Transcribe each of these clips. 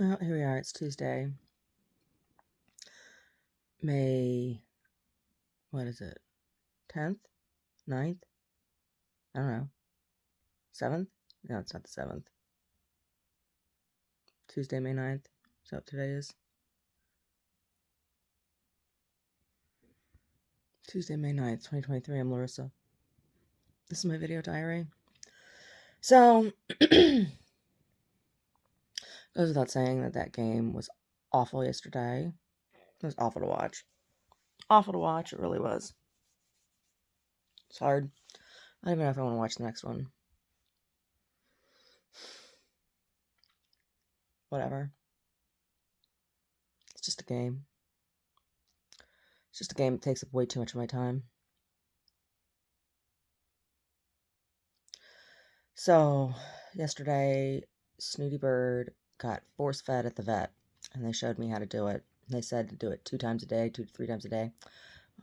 Oh, here we are. It's Tuesday, May, what is it? 10th? 9th? I don't know. 7th? No, it's not the 7th. Tuesday, May 9th. So what today is? Tuesday, May 9th, 2023. I'm Larissa. This is my video diary. So, goes without saying that game was awful yesterday. It was awful to watch. Awful to watch. It really was. It's hard. I don't even know if I want to watch the next one. Whatever. It's just a game. It's just a game that takes up way too much of my time. So, yesterday, Snooty Bird got force fed at the vet, and they showed me how to do it. They said to do it 2 times a day, 2 to 3 times a day.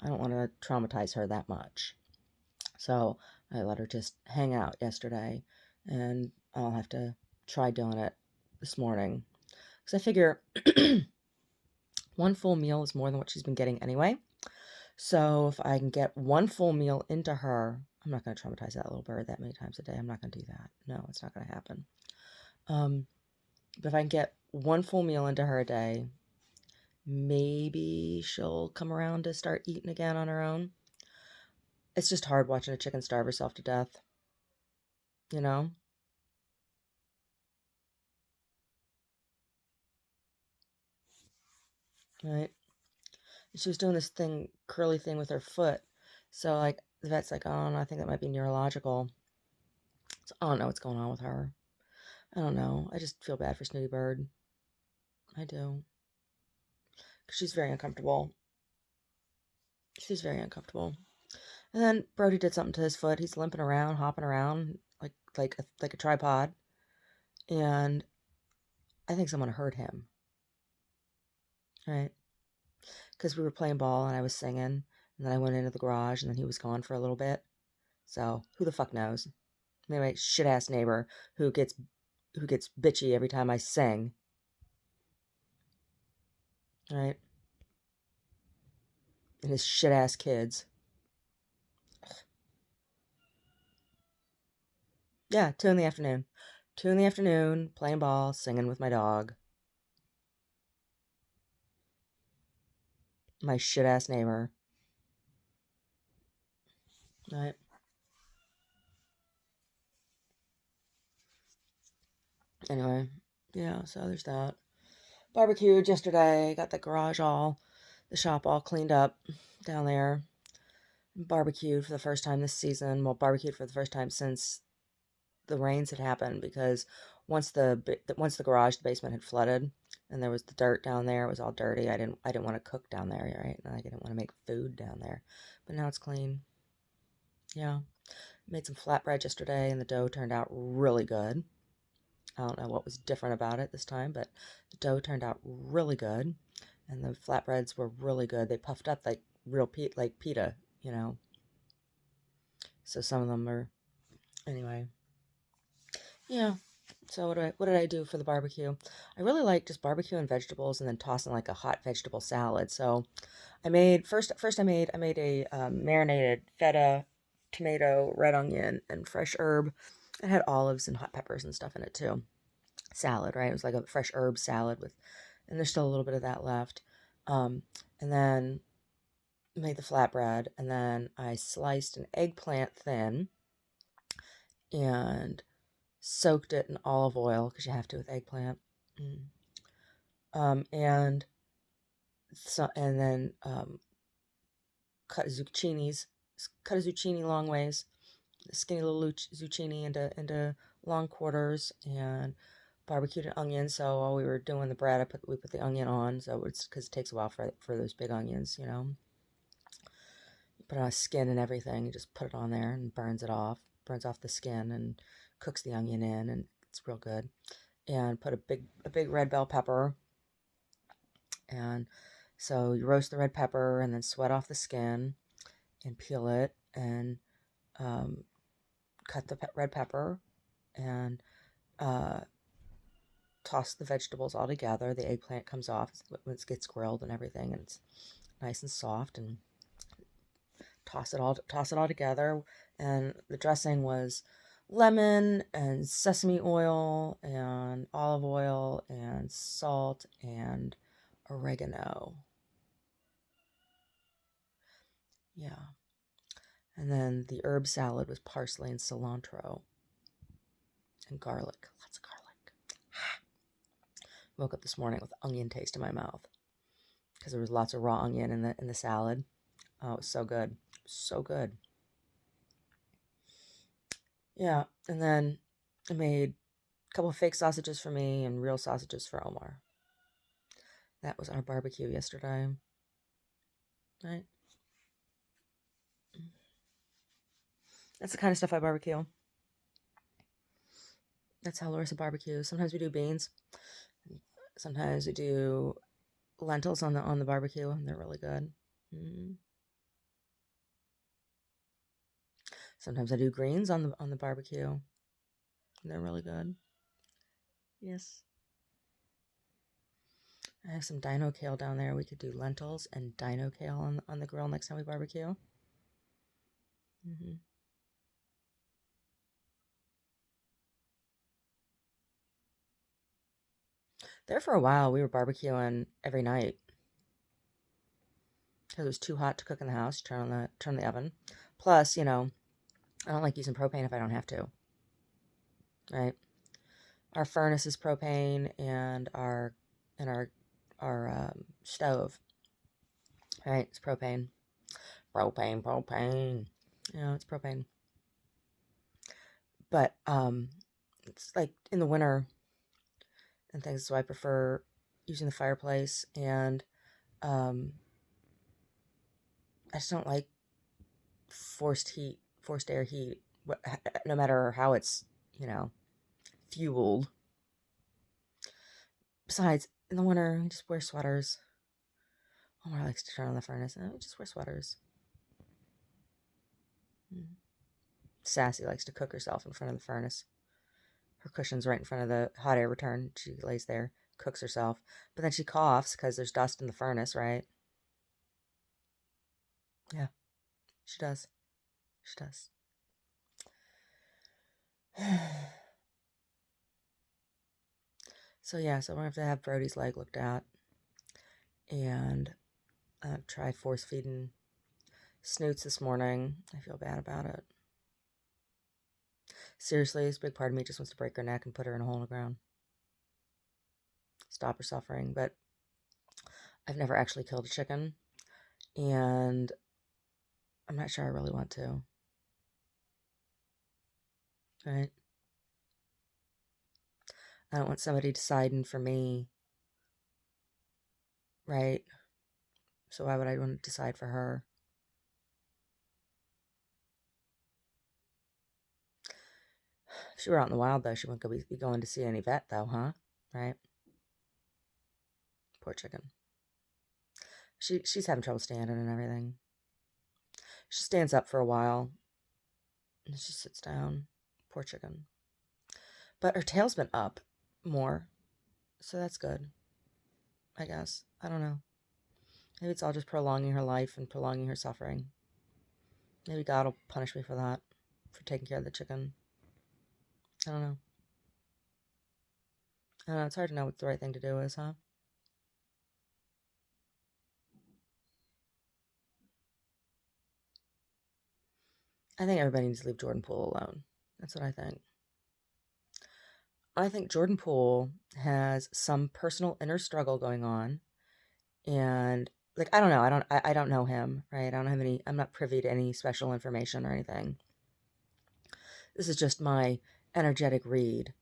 I don't want to traumatize her that much. So, I let her just hang out yesterday, and I'll have to try doing it this morning. Because I figure one full meal is more than what she's been getting anyway. So, if I can get one full meal into her, I'm not going to traumatize that little bird that many times a day. I'm not going to do that. No, it's not going to happen. But if I can get one full meal into her a day, maybe she'll come around to start eating again on her own. It's just hard watching a chicken starve herself to death, you know? Right? She was doing this curly thing with her foot. So, like, the vet's like, oh, no, I think that might be neurological. So, I don't know what's going on with her. I don't know. I just feel bad for Snooty Bird. I do. Because she's very uncomfortable. She's very uncomfortable. And then Brody did something to his foot. He's limping around, hopping around like a tripod. And I think someone hurt him, right? Because we were playing ball and I was singing, and then I went into the garage, and then he was gone for a little bit. So who the fuck knows? Maybe my shit ass neighbor who gets bitchy every time I sing, right? And his shit ass kids. Yeah, 2 in the afternoon. 2 in the afternoon, playing ball, singing with my dog. My shit ass neighbor. Right? Anyway, yeah, so there's that. Barbecued yesterday, got the shop all cleaned up down there. Barbecued for the first time this season. Well, barbecued for the first time since the rains had happened, because once the garage, the basement had flooded, and there was the dirt down there. It was all dirty. I didn't want to cook down there, right? And I didn't want to make food down there. But now it's clean. Yeah. Made some flatbread yesterday, and the dough turned out really good. I don't know what was different about it this time, but the dough turned out really good, and the flatbreads were really good. They puffed up like like pita, you know. So some of them are anyway. Yeah. So what did I do for the barbecue? I really like just barbecuing vegetables and then tossing like a hot vegetable salad. So I made I made a marinated feta, tomato, red onion, and fresh herb. It had olives and hot peppers and stuff in it too. Salad, right? It was like a fresh herb salad with, and there's still a little bit of that left. Um, and then made the flatbread, and then I sliced an eggplant thin and soaked it in olive oil, because you have to with eggplant. Mm. And and then cut zucchinis, cut a zucchini long ways, skinny little zucchini into long quarters, and barbecued an onion. So while we were doing the bread, we put the onion on. So it's because it takes a while for those big onions, you know. You put on a skin and everything. You just put it on there and burns off the skin, and cooks the onion in, and it's real good. And put a big red bell pepper. And so you roast the red pepper and then sweat off the skin and peel it, and um, cut the red pepper, and uh, toss the vegetables all together. The eggplant comes off when it gets grilled and everything, and it's nice and soft. And toss it all together. And the dressing was lemon and sesame oil and olive oil and salt and oregano. Yeah. And then the herb salad was parsley and cilantro and garlic. Lots of garlic. Woke up this morning with onion taste in my mouth because there was lots of raw onion in the salad. Oh, it was so good. So good. Yeah. And then I made a couple of fake sausages for me and real sausages for Omar. That was our barbecue yesterday. Right? That's the kind of stuff I barbecue. That's how Larissa barbecues. Sometimes we do beans. Sometimes we do lentils on the barbecue, and they're really good. Mm. Sometimes I do greens on the barbecue, and they're really good. Yes. I have some dino kale down there. We could do lentils and dino kale on the grill next time we barbecue. Mm-hmm. There for a while, we were barbecuing every night because it was too hot to cook in the house. Turn the oven. Plus, I don't like using propane if I don't have to. Right? Our furnace is propane, and our stove. Right? It's propane. Propane. It's propane. But it's like in the winter and things, so I prefer using the fireplace, and I just don't like forced air heat, no matter how it's, fueled. Besides, in the winter, you just wear sweaters. Omar likes to turn on the furnace, and we just wear sweaters. Sassy likes to cook herself in front of the furnace. Her cushion's right in front of the hot air return. She lays there, cooks herself, but then she coughs because there's dust in the furnace, right? Yeah, she does. She does. So we're gonna have to have Brody's leg looked at, and try force feeding Snoots this morning. I feel bad about it. Seriously, this big part of me just wants to break her neck and put her in a hole in the ground. Stop her suffering. But I've never actually killed a chicken, and I'm not sure I really want to. Right? I don't want somebody deciding for me. Right? So why would I want to decide for her? If she were out in the wild, though, she wouldn't be going to see any vet, though, huh? Right? Poor chicken. She's having trouble standing and everything. She stands up for a while, and she sits down. Poor chicken. But her tail's been up more, so that's good, I guess. I don't know. Maybe it's all just prolonging her life and prolonging her suffering. Maybe God will punish me for that, for taking care of the chicken. I don't know. It's hard to know what the right thing to do is, huh? I think everybody needs to leave Jordan Poole alone. That's what I think. I think Jordan Poole has some personal inner struggle going on, and like I don't know, I don't know him, right? I don't have any. I'm not privy to any special information or anything. This is just my energetic read.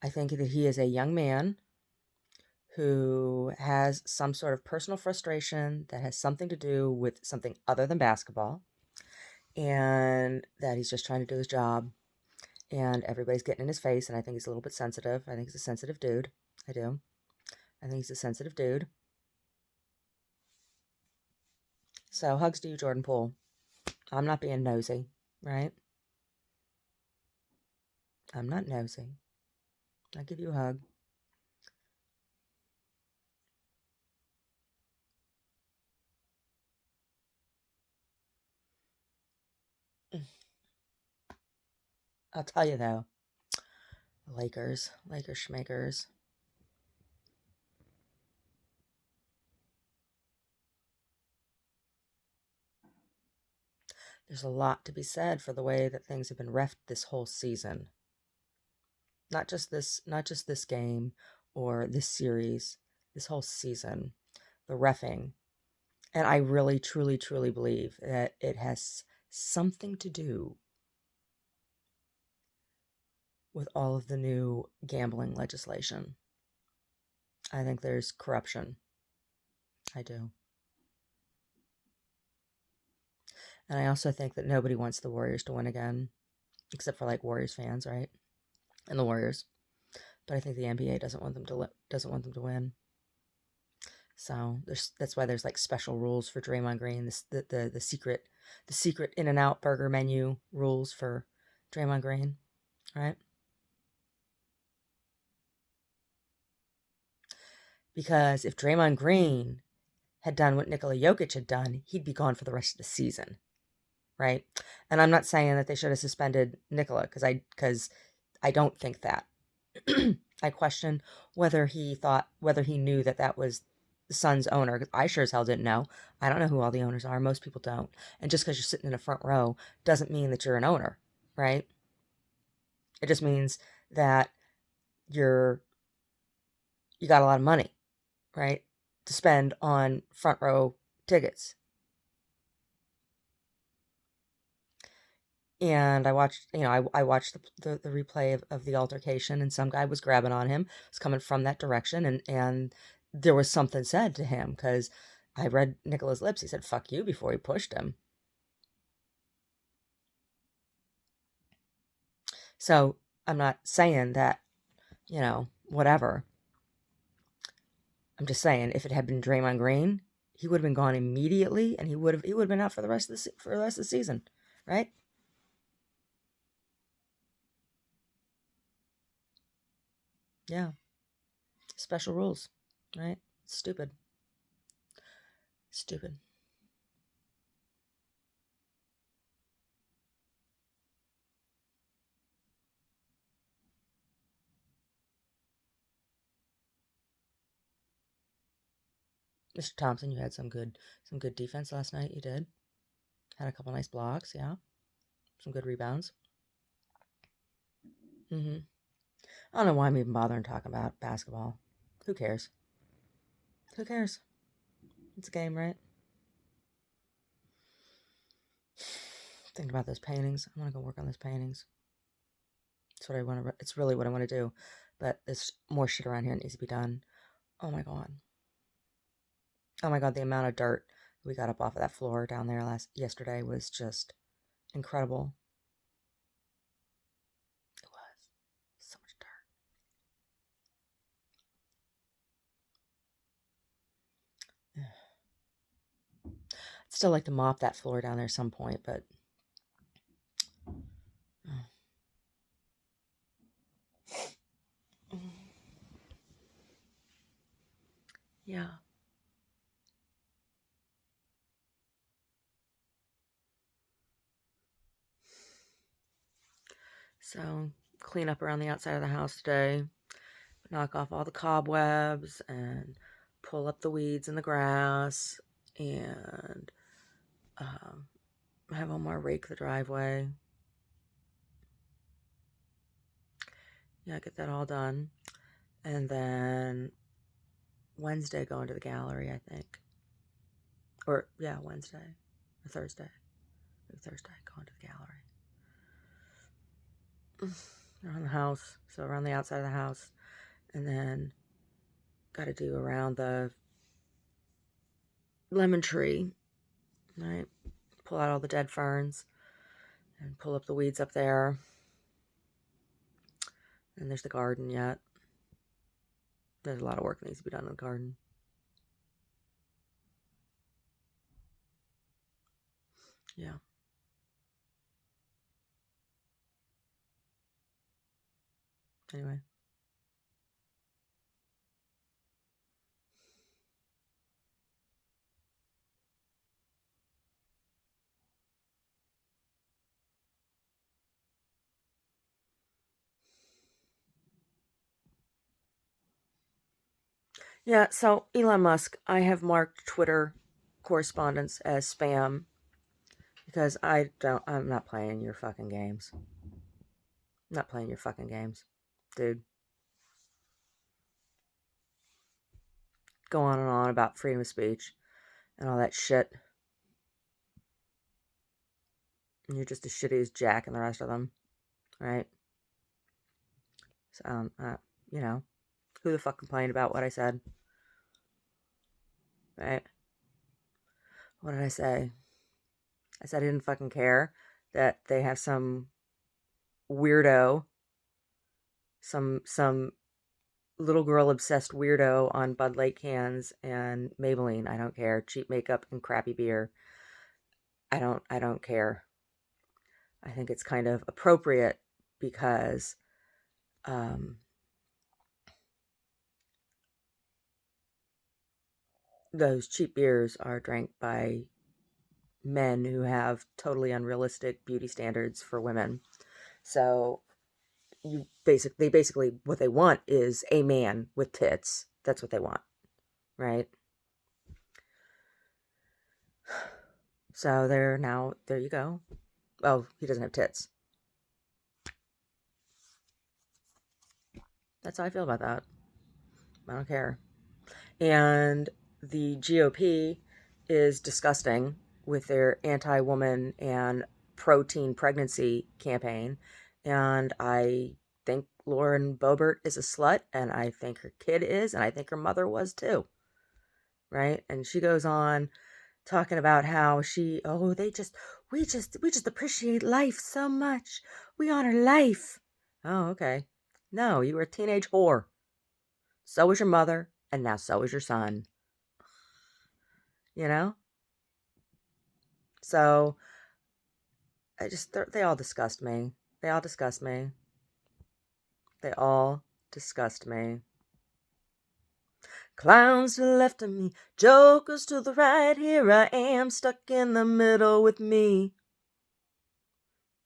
I think that he is a young man who has some sort of personal frustration that has something to do with something other than basketball, and that he's just trying to do his job, and everybody's getting in his face, and I think he's a little bit sensitive. I think he's a sensitive dude. I do. I think he's a sensitive dude. So hugs to you, Jordan Poole. I'm not being nosy, right? I'm not nosy. I'll give you a hug. I'll tell you though, Lakers schmakers. There's a lot to be said for the way that things have been reffed this whole season. Not just this game or this series, this whole season. The reffing. And I really, truly, truly believe that it has something to do with all of the new gambling legislation. I think there's corruption. I do. And I also think that nobody wants the Warriors to win again, except for like Warriors fans, right? And the Warriors. But I think the NBA doesn't want them to win. So that's why there's like special rules for Draymond Green. The secret In-N-Out burger menu rules for Draymond Green, right? Because if Draymond Green had done what Nikola Jokic had done, he'd be gone for the rest of the season, right? And I'm not saying that they should have suspended Nikola because I don't think that. I question whether he knew that was the Suns owner. I sure as hell didn't know. I don't know who all the owners are. Most people don't. And just because you're sitting in a front row doesn't mean that you're an owner, right? It just means that you got a lot of money, right, to spend on front row tickets. And I watched, I watched the replay of the altercation, and some guy was grabbing on him. It was coming from that direction, and there was something said to him because I read Nicola's lips. He said "fuck you" before he pushed him. So I'm not saying that, whatever. I'm just saying if it had been Draymond Green, he would have been gone immediately, and he would have been out for the rest of the season, right? Yeah. Special rules, right? Stupid. Stupid. Mr. Thompson, you had some good defense last night. You did. Had a couple nice blocks, yeah. Some good rebounds. I don't know why I'm even bothering talking about basketball. Who cares? Who cares? It's a game, right? Thinking about those paintings. I want to go work on those paintings. It's what I want to. It's really what I want to do. But there's more shit around here that needs to be done. Oh my god. Oh my god, the amount of dirt we got up off of that floor down there yesterday was just incredible. It was so much dirt. I'd still like to mop that floor down there at some point, but yeah. So clean up around the outside of the house today, knock off all the cobwebs and pull up the weeds in the grass, and have Omar rake the driveway. Yeah, get that all done. And then Wednesday going to the gallery, I think. Or, yeah, Wednesday or Thursday. Maybe Thursday going to the gallery. Around the house. So around the outside of the house. And then got to do around the lemon tree. Right? Pull out all the dead ferns and pull up the weeds up there. And there's the garden yet. There's a lot of work that needs to be done in the garden. Yeah. Anyway. Yeah, so Elon Musk, I have marked Twitter correspondence as spam because I'm not playing your fucking games. I'm not playing your fucking games. Dude, go on about freedom of speech and all that shit. And you're just as shitty as Jack and the rest of them, right? So, you know, who the fuck complained about what I said, right? What did I say? I said I didn't fucking care that they have some weirdo, some little girl obsessed weirdo on Bud Light cans and Maybelline. I don't care. Cheap makeup and crappy beer. I don't care. I think it's kind of appropriate because um, those cheap beers are drank by men who have totally unrealistic beauty standards for women. So they basically what they want is a man with tits. That's what they want, right? So there you go. Oh, he doesn't have tits. That's how I feel about that. I don't care. And the GOP is disgusting with their anti-woman and pro-teen pregnancy campaign. And I think Lauren Boebert is a slut, and I think her kid is, and I think her mother was too. Right? And she goes on talking about how we just appreciate life so much. We honor life. Oh, okay. No, you were a teenage whore. So was your mother, and now so is your son. You know? So they all disgust me. They all disgust me. They all disgust me. Clowns to the left of me, jokers to the right. Here I am, stuck in the middle with me.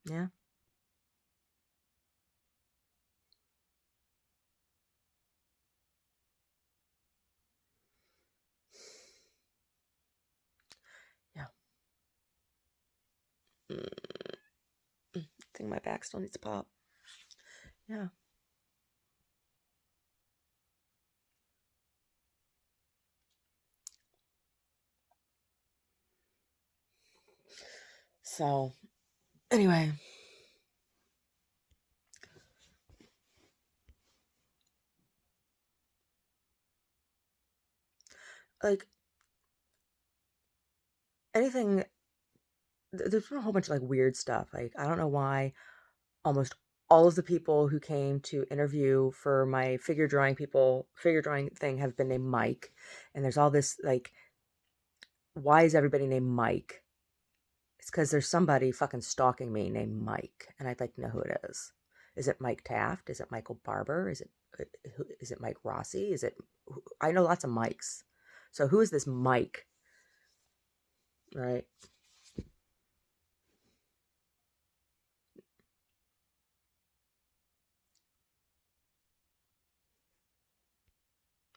Yeah. Yeah. I think my back still needs to pop. Yeah. So, anyway, like anything, there's been a whole bunch of like weird stuff. Like, I don't know why almost all of the people who came to interview for my figure drawing thing have been named Mike. And there's all this like, why is everybody named Mike? It's because there's somebody fucking stalking me named Mike, and I'd like to know who it is. Is it Mike Taft? Is it Michael Barber? Is it Mike Rossi? I know lots of Mikes. So who is this Mike? Right?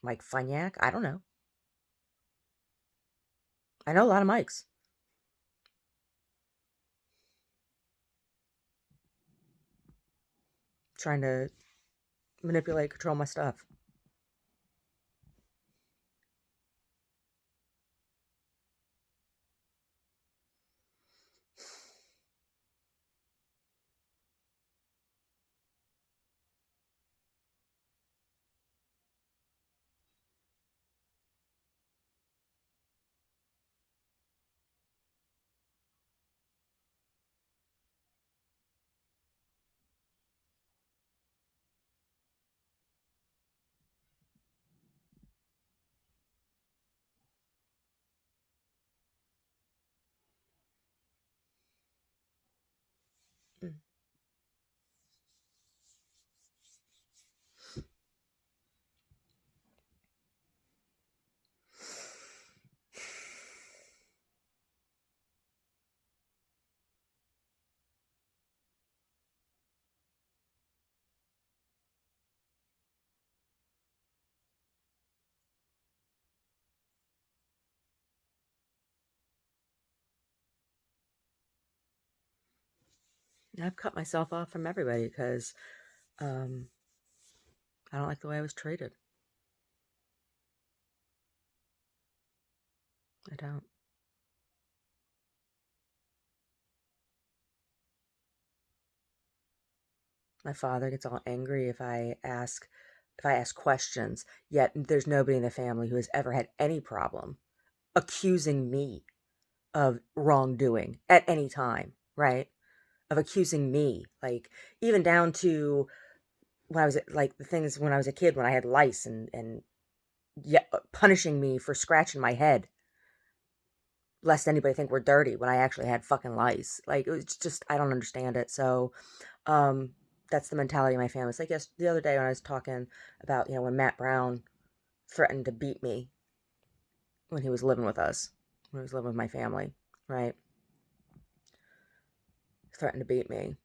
Mike Funyak? I don't know. I know a lot of Mikes. Trying to manipulate, control my stuff. I've cut myself off from everybody because um, I don't like the way I was treated. I don't. My father gets all angry if I ask questions, yet there's nobody in the family who has ever had any problem accusing me of wrongdoing at any time, right? Of accusing me, like even down to when I was like the things when I was a kid when I had lice and yeah, punishing me for scratching my head lest anybody think we're dirty when I actually had fucking lice. Like it was just I don't understand it. So um that's the mentality of my family. It's like yes, the other day when I was talking about, when Matt Brown threatened to beat me when he was living with us, when he was living with my family, right? Threatened to beat me.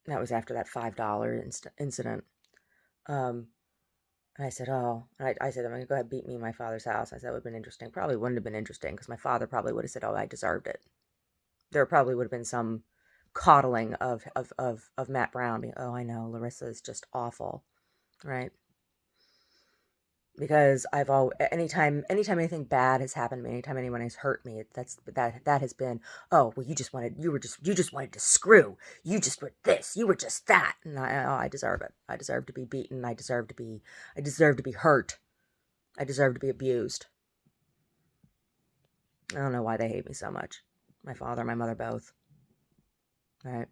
That was after that $5 incident. Um, and I said, oh, and I said, I'm going to go ahead and beat me in my father's house. I said, that would have been interesting. Probably wouldn't have been interesting because my father probably would have said, oh, I deserved it. There probably would have been some coddling of Matt Brown. Being, oh, I know, Larissa is just awful, right? Because I've all anytime anything bad has happened to me, anytime anyone has hurt me, that has been, oh well, you just wanted to screw, you just were this, you were just that, and I deserve it. I deserve to be beaten. I deserve to be hurt. I deserve to be abused. I don't know why they hate me so much. My father, and my mother, both. Right?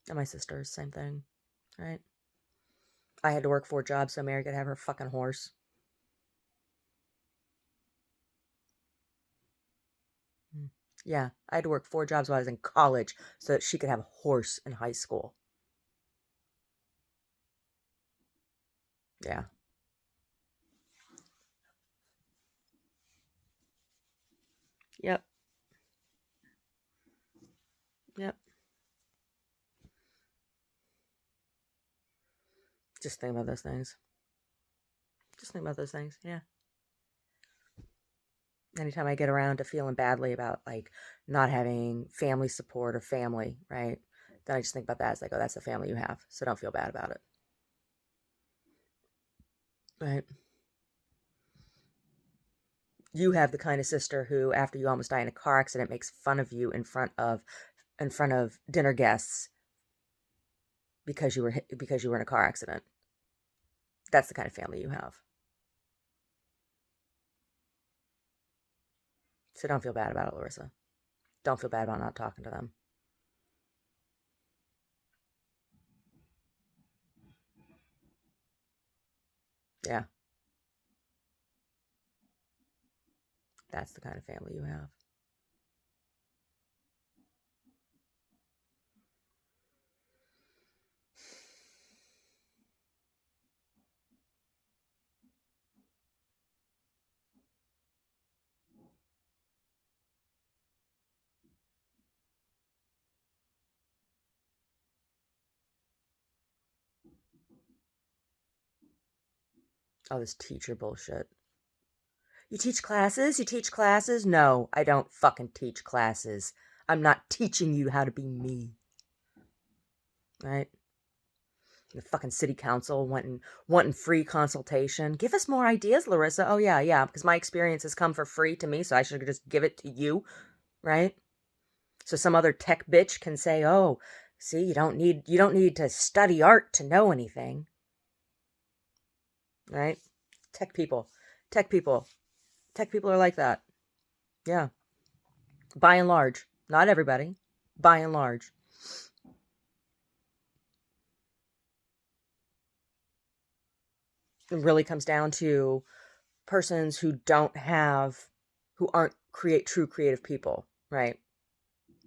And my sisters, same thing. Right? I had to work 4 jobs so Mary could have her fucking horse. Mm. Yeah, I had to work 4 jobs while I was in college so that she could have a horse in high school. Yeah. Yep. Yep. Just think about those things. Just think about those things. Yeah. Anytime I get around to feeling badly about like not having family support or family, right? Then I just think about that as like, oh, that's the family you have. So don't feel bad about it. Right? You have the kind of sister who, after you almost die in a car accident, makes fun of you in front of dinner guests because you were in a car accident. That's the kind of family you have. So don't feel bad about it, Larissa. Don't feel bad about not talking to them. Yeah, that's the kind of family you have. All this teacher bullshit. You teach classes? You teach classes? No, I don't fucking teach classes. I'm not teaching you how to be me. Right? The fucking city council wanting free consultation. Give us more ideas, Larissa. Oh yeah, yeah, because my experience has come for free to me, so I should just give it to you, right? So some other tech bitch can say, "Oh, see, you don't need to study art to know anything." Right? Tech people. Tech people. Tech people are like that. Yeah. By and large. Not everybody. By and large. It really comes down to persons who aren't true creative people, right?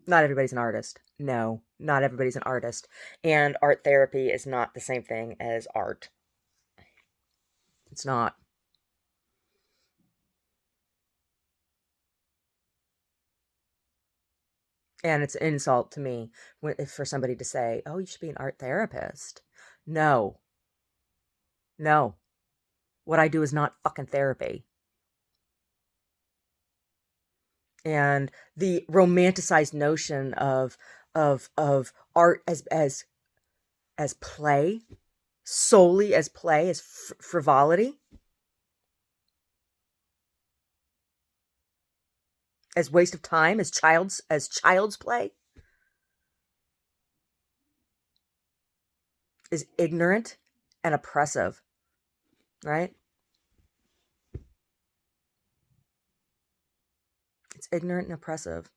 Not everybody's an artist. No, not everybody's an artist. And art therapy is not the same thing as art. It's not. And it's an insult to me for somebody to say, "Oh, you should be an art therapist." No, no. What I do is not fucking therapy. And the romanticized notion of art as play, solely as play, as frivolity, as waste of time, as child's play, is ignorant and oppressive, right? It's ignorant and oppressive.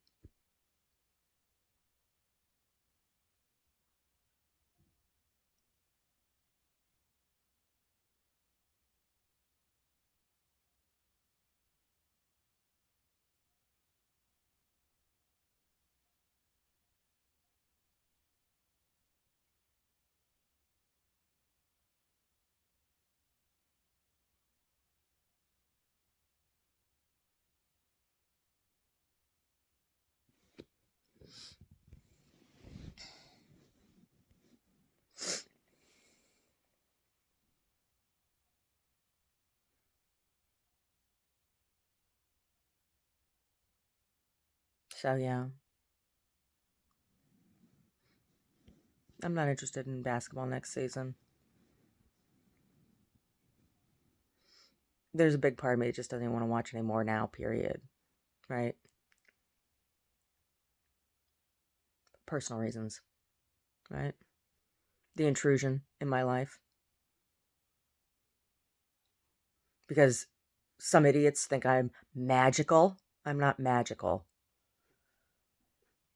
So yeah, I'm not interested in basketball next season. There's a big part of me that just doesn't want to watch anymore now, period. Right? Personal reasons, right? The intrusion in my life. Because some idiots think I'm magical. I'm not magical.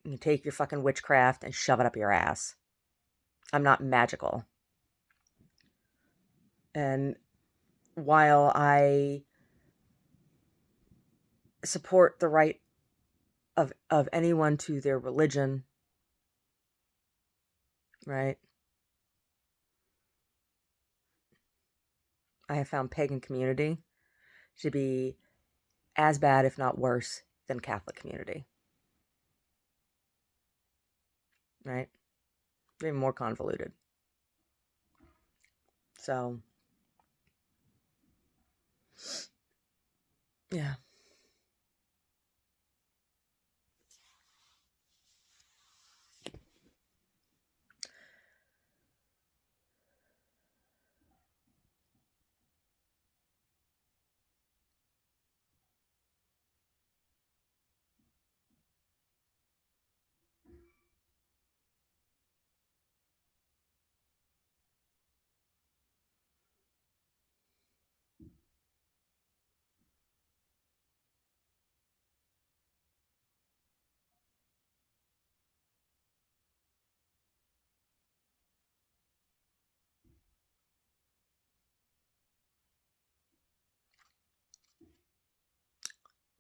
You take your fucking witchcraft and shove it up your ass. I'm not magical. And while I support the right of anyone to their religion, right? I have found pagan community to be as bad, if not worse, than Catholic community, right? They're more convoluted. So, yeah.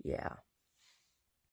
Yeah.